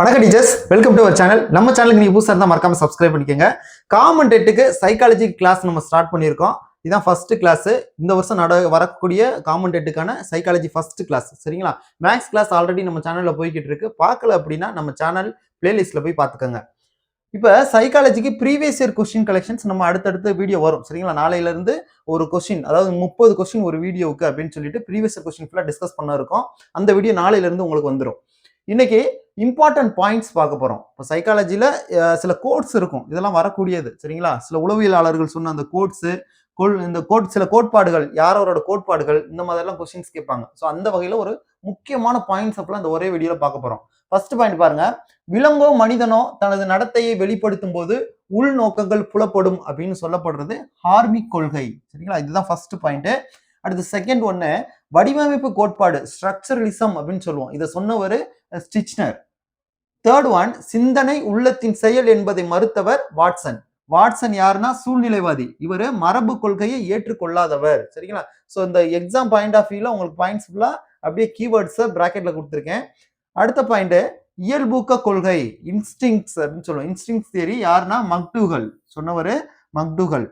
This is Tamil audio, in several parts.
வணக்கம் teachers, welcome to our channel. நம்ம சேனலுக்கு நீங்க புதுசாக இருந்தால் மறக்காம சப்ஸ்கிரைப் பண்ணிக்கோங்க. காமன் டெட்டுக்கு சைக்காலஜி கிளாஸ் நம்ம ஸ்டார்ட் பண்ணியிருக்கோம். இதுதான் ஃபர்ஸ்ட் கிளாஸ். இந்த வருஷம் வரக்கூடிய காமன் டெட்டுக்கான சைக்காலஜி ஃபர்ஸ்ட் கிளாஸ். சரிங்களா? மேக்ஸ் கிளாஸ் ஆல்ரெடி நம்ம சேனல்ல போய்கிட்டு இருக்கு. பார்க்கல அப்படின்னா நம்ம சேனல் பிளேலிஸ்ட்ல போய் பார்த்துக்கோங்க. இப்போ சைக்காலஜிக்கு ப்ரீவியஸ் இயர் கொஸ்டின் கலெக்ஷன்ஸ் நம்ம அடுத்தடுத்த வீடியோ வரும். சரிங்களா? நாளையில இருந்து ஒரு கொஸ்டின், அதாவது 30 கொஸ்டின் ஒரு வீடியோவுக்கு அப்படின்னு சொல்லிட்டு ப்ரீவியஸ் இயர் கொஸ்டின் ஃபுல்லாக டிஸ்கஸ் பண்ண இருக்கோம். அந்த வீடியோ நாளையில இருந்து உங்களுக்கு வந்துடும். இன்னைக்கு இம்பார்ட்டன்ட் பாயிண்ட்ஸ் பார்க்க போறோம். இப்போ சைக்காலஜில சில கோட்ஸ் இருக்கும், இதெல்லாம் வரக்கூடியது. சரிங்களா? சில உளவியலாளர்கள் சொன்ன அந்த சில கோட்பாடுகள், யாரோட கோட்பாடுகள், இந்த மாதிரிலாம் கொஸ்டின்ஸ் கேட்பாங்க. ஸோ அந்த வகையில ஒரு முக்கியமான பாயிண்ட்ஸ் அப்பெல்லாம் இந்த ஒரே வீடியோல பார்க்க போறோம். ஃபர்ஸ்ட் பாயிண்ட் பாருங்க. விலங்கோ மனிதனோ தனது நடத்தையை வெளிப்படுத்தும் போது உள்நோக்கங்கள் புலப்படும் அப்படின்னு சொல்லப்படுறது ஹார்மிக் கொள்கை. சரிங்களா? இதுதான் ஃபர்ஸ்ட் பாயிண்ட். அடுத்து செகண்ட் ஒன்னு, வடிவமைப்பு கோட்பாடு, ஸ்ட்ரக்சரலிசம் அப்படின்னு சொல்லுவோம். இதை சொன்னவர் ஸ்டிச்னர். தேர்ட் ஒன், சிந்தனை உள்ளத்தின் செயல் என்பதை மறுத்தவர் வாட்சன். வாட்சன் யாருன்னா சூழ்நிலைவாதி. இவர் மரபு கொள்கையை ஏற்றுக்கொள்ளாதவர். சரிங்களா? ஸோ இந்த எக்ஸாம் பாயிண்ட் ஆஃப் வியூல உங்களுக்கு பாயிண்ட்ஸ் ஃபுல்லா அப்படியே கீவேர்ட்ஸ் பிராக்கெட்ல கொடுத்துருக்கேன். அடுத்த பாயிண்ட், இயல்பூக்க கொள்கை, இன்ஸ்டிங்ஸ் அப்படின்னு சொல்லுவோம். இன்ஸ்டிங்ஸ் தியரி யாருன்னா மக்டூகல். சொன்னவர் மக்டூகல்.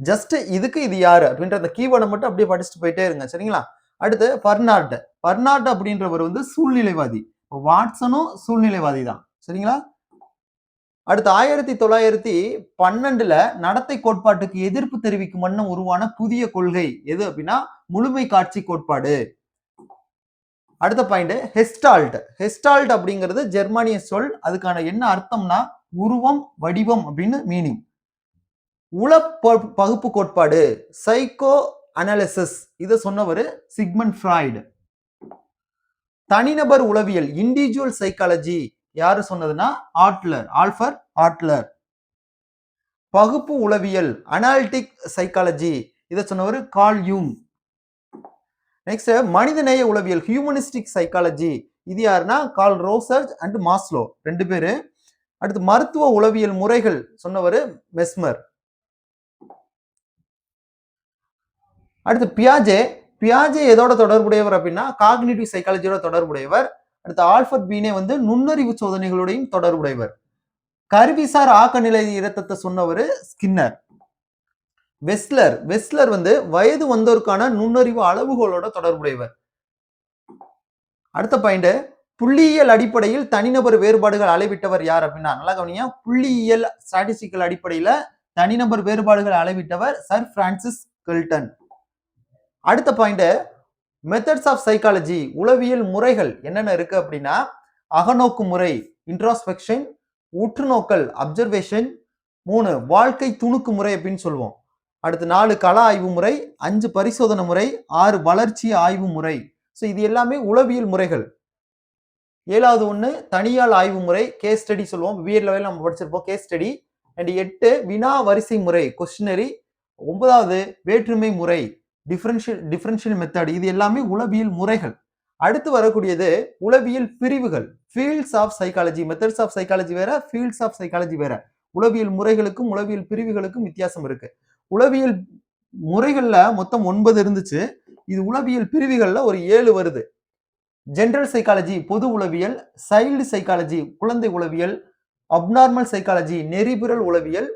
ஜஸ்ட் இதுக்கு இது யாரு அப்படின்ற அந்த கீவேர்டை மட்டும் அப்படியே படிச்சுட்டு போயிட்டே இருங்க. சரிங்களா? அடுத்து பர்னார்ட். பர்னார்ட் அப்படின்றவர் சூழ்நிலைவாதி. வாட்சனும் சூழ்நிலைவாதி தான். சரிங்களா? அடுத்து 1912 நடத்தை கோட்பாட்டுக்கு எதிர்ப்பு தெரிவிக்கும் வண்ணம் உருவான புதிய கொள்கை எது அப்படின்னா முழுமை காட்சி கோட்பாடு. அடுத்த பாயிண்ட், ஹெஸ்டால்ட். ஹெஸ்டால்ட் அப்படிங்கிறது ஜெர்மானிய சொல். அதுக்கான என்ன அர்த்தம்னா உருவம், வடிவம் அப்படின்னு மீனிங். உள பகுப்பு கோட்பாடு, சைக்கோ அனாலிசிஸ், இதை சொன்னவர் சிக்மண்ட் ஃப்ராய்டு. தனிநபர் உளவியல், இண்டிவிஜுவல் சைக்காலஜி, யாரு சொன்னதுன்னா ஆட்லர், ஆல்ஃபர் ஆட்லர். பகுப்பு உளவியல், அனாலிட்டிக் சைக்காலஜி, இதை சொன்னவர் கார்ல் யூங். நெக்ஸ்ட் மனிதநேய உளவியல், ஹியூமனிஸ்டிக் சைக்காலஜி, இது யாருன்னா கார்ல் ரோசர்ஜ் அண்ட் மாஸ்லோ, ரெண்டு பேரு. அடுத்து மருத்துவ உளவியல் முறைகள் சொன்னவர் மெஸ்மர். அடுத்து பியாஜே. பியாஜே எதோட தொடர்புடையவர் அப்படின்னா காக்னிட்டிவ் சைக்காலஜியோட தொடர்புடையவர். அடுத்து ஆல்ஃபர்ட் பீனே நுண்ணறிவு சோதனைகளோடையும் தொடர்புடையவர். கருவிசார் ஆக்க நிலை இரத்தத்தை சொன்னவர் ஸ்கின்னர். வெஸ்லர். வெஸ்லர் வயது வந்தோருக்கான நுண்ணறிவு அளவுகளோட தொடர்புடையவர். அடுத்த பாயிண்ட், புள்ளியியல் அடிப்படையில் தனிநபர் வேறுபாடுகள் அளவிட்டவர் யார் அப்படின்னா, நல்லா கவனியா, புள்ளியியல் ஸ்டாட்டிஸ்டிக்கல் அடிப்படையில தனிநபர் வேறுபாடுகள் அளவிட்டவர் சர் பிரான்சிஸ் கெல்டன். அடுத்த பாயிண்ட், மெத்தட்ஸ் ஆஃப் சைக்காலஜி, உளவியல் முறைகள் என்னென்ன இருக்கு அப்படின்னா அகநோக்கு முறை, இன்ட்ராஸ்பெக்ஷன், உற்றுநோக்கல், அப்சர்வேஷன், 3 வாழ்க்கை துணுக்கு முறை அப்படின்னு சொல்லுவோம். அடுத்து 4 கள ஆய்வு முறை, 5 பரிசோதனை முறை, 6 வளர்ச்சி ஆய்வு முறை. ஸோ இது எல்லாமே உளவியல் முறைகள். 7வது ஒன்று தனியால் ஆய்வு முறை, கேஸ் ஸ்டடி சொல்லுவோம். பிஎட் லெவலில் நம்ம படிச்சிருப்போம் கேஸ் ஸ்டடி. அண்ட் 8 வினா வரிசை முறை, கொஸ்டினரி. 9வது வேற்றுமை முறை, டிஃபரன்ஷியல் மெத்தட். இது எல்லாமே உளவியல் முறைகள். அடுத்து வரக்கூடியது உளவியல் பிரிவுகள், fields of psychology. Methods of psychology வேற, ஃபீல்ட்ஸ் ஆஃப் சைக்காலஜி வேற. உளவியல் முறைகளுக்கும் உளவியல் பிரிவுகளுக்கும் வித்தியாசம் இருக்கு. உளவியல் முறைகள்ல மொத்தம் 9 இருந்துச்சு. இது உளவியல் பிரிவுகள்ல ஒரு 7 வருது. ஜெனரல் சைக்காலஜி பொது உளவியல், சைல்டு சைக்காலஜி குழந்தை உளவியல், அப்நார்மல் சைக்காலஜி நெறிபுறல் உளவியல்,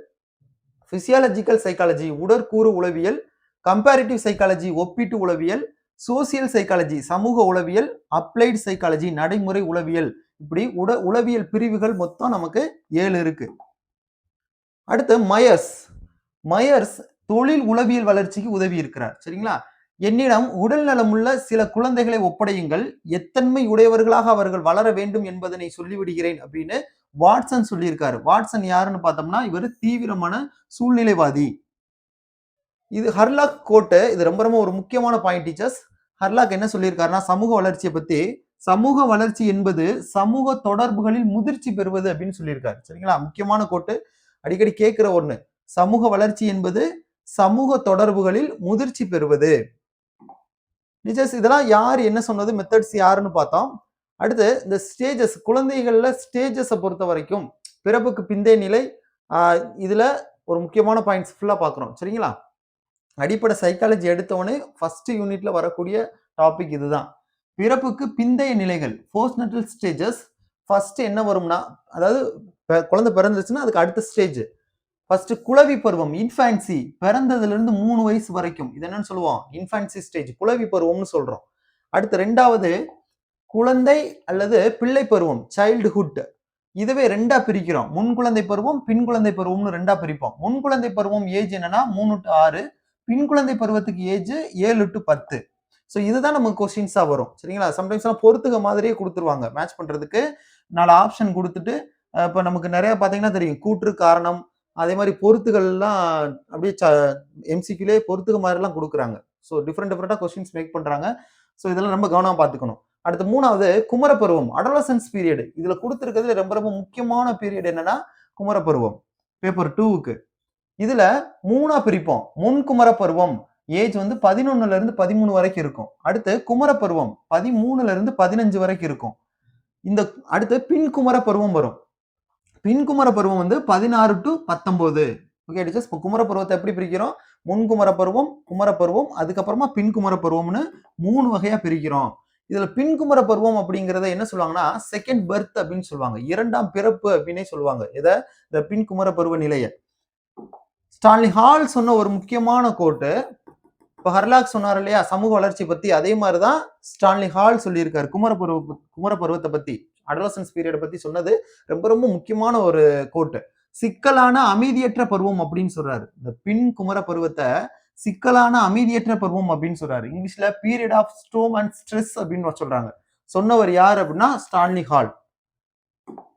பிசியாலஜிக்கல் சைக்காலஜி உடற்கூறு உளவியல், கம்பேரிட்டிவ் சைக்காலஜி ஒப்பீட்டு உளவியல், சோசியல் சைக்காலஜி சமூக உளவியல், அப்ளைடு சைக்காலஜி நடைமுறை உளவியல். இப்படி உளவியல் பிரிவுகள் மொத்தம் நமக்கு 7 இருக்கு. அடுத்து மயர்ஸ். மயர்ஸ் தொழில் உளவியல் வளர்ச்சிக்கு உதவி இருக்கிறார். சரிங்களா? என்னிடம் உடல் நலமுள்ள சில குழந்தைகளை ஒப்படையுங்கள், எத்தன்மை உடையவர்களாக அவர்கள் வளர வேண்டும் என்பதனை சொல்லிவிடுகிறேன் அப்படின்னு வாட்சன் சொல்லியிருக்காரு. வாட்சன் யாருன்னு பார்த்தோம்னா இவர் தீவிரமான சூழ்நிலைவாதி. இது ஹர்லாக் கோட்டு. இது ரொம்ப ரொம்ப ஒரு முக்கியமான பாயிண்ட் டீச்சர்ஸ். ஹர்லாக் என்ன சொல்லியிருக்காருன்னா சமூக வளர்ச்சியை பத்தி, சமூக வளர்ச்சி என்பது சமூக தொடர்புகளில் முதிர்ச்சி பெறுவது அப்படின்னு சொல்லியிருக்காரு. சரிங்களா? முக்கியமான கோட்டு, அடிக்கடி கேட்கிற ஒண்ணு. சமூக வளர்ச்சி என்பது சமூக தொடர்புகளில் முதிர்ச்சி பெறுவது. டீச்சர்ஸ் இதெல்லாம் யார் என்ன சொன்னது, மெத்தட்ஸ் யாருன்னு பார்த்தோம். அடுத்து இந்த ஸ்டேஜஸ், குழந்தைகள்ல ஸ்டேஜஸை பொறுத்த வரைக்கும் பிறப்புக்கு பிந்தைய நிலை, இதுல ஒரு முக்கியமான பாயிண்ட்ஸ் ஃபுல்லா பார்க்குறோம். சரிங்களா? அடிப்படை சைக்காலஜி எடுத்தவொடனே ஃபர்ஸ்ட் யூனிட்ல வரக்கூடிய டாபிக் இதுதான். பிறப்புக்கு பிந்தைய நிலைகள், போஸ்ட்நட்டல் ஸ்டேஜஸ், ஃபர்ஸ்ட் என்ன வரும்னா, அதாவது குழந்தை பிறந்துருச்சுன்னா அதுக்கு அடுத்த ஸ்டேஜ். ஃபர்ஸ்ட் குளவி பருவம், இன்ஃபான்சி, பிறந்ததுல இருந்து 3 வயசு வரைக்கும். இது என்னன்னு சொல்லுவோம்? இன்ஃபான்சி ஸ்டேஜ், குளவி பருவம்னு சொல்றோம். அடுத்து 2வது குழந்தை அல்லது பிள்ளை பருவம், சைல்டுஹுட். இதுவே 2ஆ பிரிக்கிறோம். முன் குழந்தை பருவம், பின் குழந்தை பருவம்னு 2ஆ பிரிப்போம். முன் குழந்தை பருவம் ஏஜ் என்னன்னா 3 to 6, பின் குழந்தை பருவத்துக்கு ஏஜ் 7 to 10. ஸோ இதுதான் நமக்கு கொஸ்டின்ஸா வரும். சரிங்களா? சம்டைம்ஸ்லாம் பொறுத்துக்க மாதிரியே கொடுத்துருவாங்க. மேட்ச் பண்றதுக்கு 4 ஆப்ஷன் கொடுத்துட்டு, இப்போ நமக்கு நிறைய பார்த்தீங்கன்னா தெரியும். கூற்று, காரணம், அதே மாதிரி பொறுத்துகள்லாம் அப்படியே எம்சிக்யூலே பொறுத்துக்க மாதிரிலாம் கொடுக்குறாங்க. ஸோ டிஃப்ரெண்டா கொஸ்டின்ஸ் மேக் பண்றாங்க. ஸோ இதெல்லாம் ரொம்ப கவனமா பார்த்துக்கணும். அடுத்து 3வது குமரப்பருவம், அடோலசன்ஸ் பீரியட். இதுல கொடுத்திருக்கிறதுல ரொம்ப ரொம்ப முக்கியமான பீரியட் என்னன்னா குமரப்பருவம். பேப்பர் 2க்கு இதுல 3ஆ பிரிப்போம். முன் குமரப்பருவம் ஏஜ் வந்து 11ல இருந்து 13 வரைக்கும் இருக்கும். அடுத்து குமரப்பருவம் 13ல இருந்து 15 வரைக்கும் இருக்கும். இந்த அடுத்து பின் குமரப்பருவம் வரும். பின் குமரப்பருவம் வந்து 16 to 19. ஓகே டீச்சர்ஸ், இப்போ குமரப்பருவத்தை எப்படி பிரிக்கிறோம்? முன் குமரப்பருவம், குமரப்பருவம், அதுக்கப்புறமா பின் குமரப்பருவம்னு 3 வகையா பிரிக்கிறோம். இதுல பின் குமரப்பருவம் அப்படிங்கறத என்ன சொல்லுவாங்கன்னா செகண்ட் பர்த் அப்படின்னு சொல்லுவாங்க. 2ஆம் பிறப்பு அப்படின்னே சொல்லுவாங்க. இந்த பின் குமரப்பருவ நிலைய. ஸ்டான்லி ஹால் சொன்ன ஒரு முக்கியமான கோட்டு, இப்போ ஹர்லாக் சொன்னார் இல்லையா சமூக வளர்ச்சி பத்தி, அதே மாதிரிதான் ஸ்டான்லி ஹால் சொல்லியிருக்காரு குமரப்பருவத்தை பத்தி, அடோலசன்ஸ் பீரியட் பத்தி சொன்னது ரொம்ப ரொம்ப முக்கியமான ஒரு கோட்டு. சிக்கலான அமைதியற்ற பருவம் அப்படின்னு சொல்றாரு. இந்த பின் குமர பருவத்தை சிக்கலான அமைதியற்ற பருவம் அப்படின்னு சொல்றாரு. இங்கிலீஷ்ல period of storm and stress அப்படின்னு சொல்றாங்க. சொன்னவர் யார் அப்படின்னா ஸ்டான்லி ஹால்.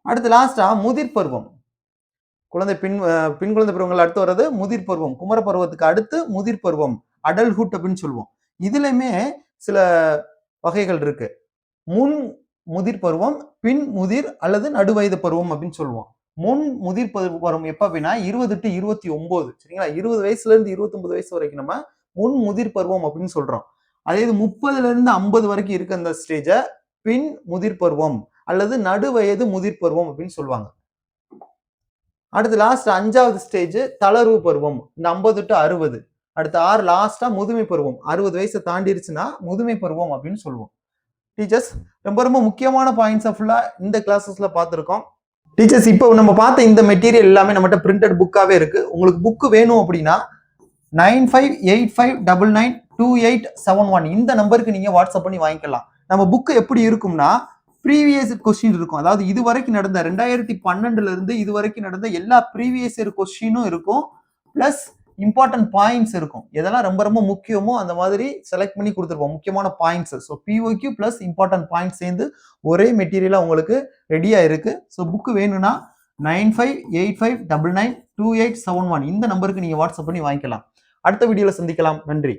அடுத்து லாஸ்டா முதிர் பருவம். பின் குழந்தை பருவங்கள் அடுத்து வர்றது முதிர் பருவம். குமர பருவத்துக்கு அடுத்து முதிர் பருவம், அடல்ட்ஹுட் அப்படின்னு சொல்லுவோம். இதுலயுமே சில வகைகள் இருக்கு. முன் முதிர் பருவம், பின் முதிர் அல்லது நடுவயது பருவம் அப்படின்னு சொல்லுவோம். முன் முதிர் பருவம் எப்ப அப்படின்னா 20 to 29. சரிங்களா? 20 வயசுல இருந்து 29 வயசு வரைக்கும் நம்ம முன் முதிர் பருவம் அப்படின்னு சொல்றோம். அதே இது 30ல இருந்து 50 வரைக்கும் இருக்க அந்த ஸ்டேஜ பின் முதிர் பருவம் அல்லது நடுவயது முதிர் பருவம் அப்படின்னு சொல்லுவாங்க. அடுத்து லாஸ்ட் 5வது ஸ்டேஜ் தளர்வு பருவம், இந்த 50 to 60. அடுத்து 6 லாஸ்டா முதுமை பருவம், 60 வயசை தாண்டிருச்சுன்னா முதுமை பருவம் அப்படின்னு சொல்லுவோம். டீச்சர்ஸ், ரொம்ப ரொம்ப முக்கியமான பாயிண்ட்ஸை ஃபுல்லா இந்த கிளாஸஸ்ல பார்த்துருக்கோம். டீச்சர்ஸ், இப்போ நம்ம பார்த்த இந்த மெட்டீரியல் எல்லாமே நம்மகிட்ட பிரிண்டட் புக்காவே இருக்கு. உங்களுக்கு புக் வேணும் அப்படின்னா 9585992871 இந்த நம்பருக்கு நீங்க வாட்ஸ்அப் பண்ணி வாங்கிக்கலாம். நம்ம புக் எப்படி இருக்கும்னா ப்ரீவியஸ் கொஸ்டின் இருக்கும். அதாவது இது வரைக்கும் நடந்த 2012ல இருந்து இது வரைக்கும் நடந்த எல்லா ப்ரீவியஸ் இயர் கொஸ்டினும் இருக்கும். பிளஸ் இம்பார்ட்டன்ட் பாயிண்ட்ஸ் இருக்கும். எதெல்லாம் ரொம்ப ரொம்ப முக்கியமோ அந்த மாதிரி செலக்ட் பண்ணி கொடுத்துருப்போம் முக்கியமான points. So PYQ plus important points சேர்ந்து ஒரே மெட்டீரியலா உங்களுக்கு ரெடியா இருக்கு. ஸோ புக் வேணும்னா 9585992871 இந்த நம்பருக்கு நீங்க வாட்ஸ்அப் பண்ணி வாங்கிக்கலாம். அடுத்த வீடியோல சந்திக்கலாம். நன்றி.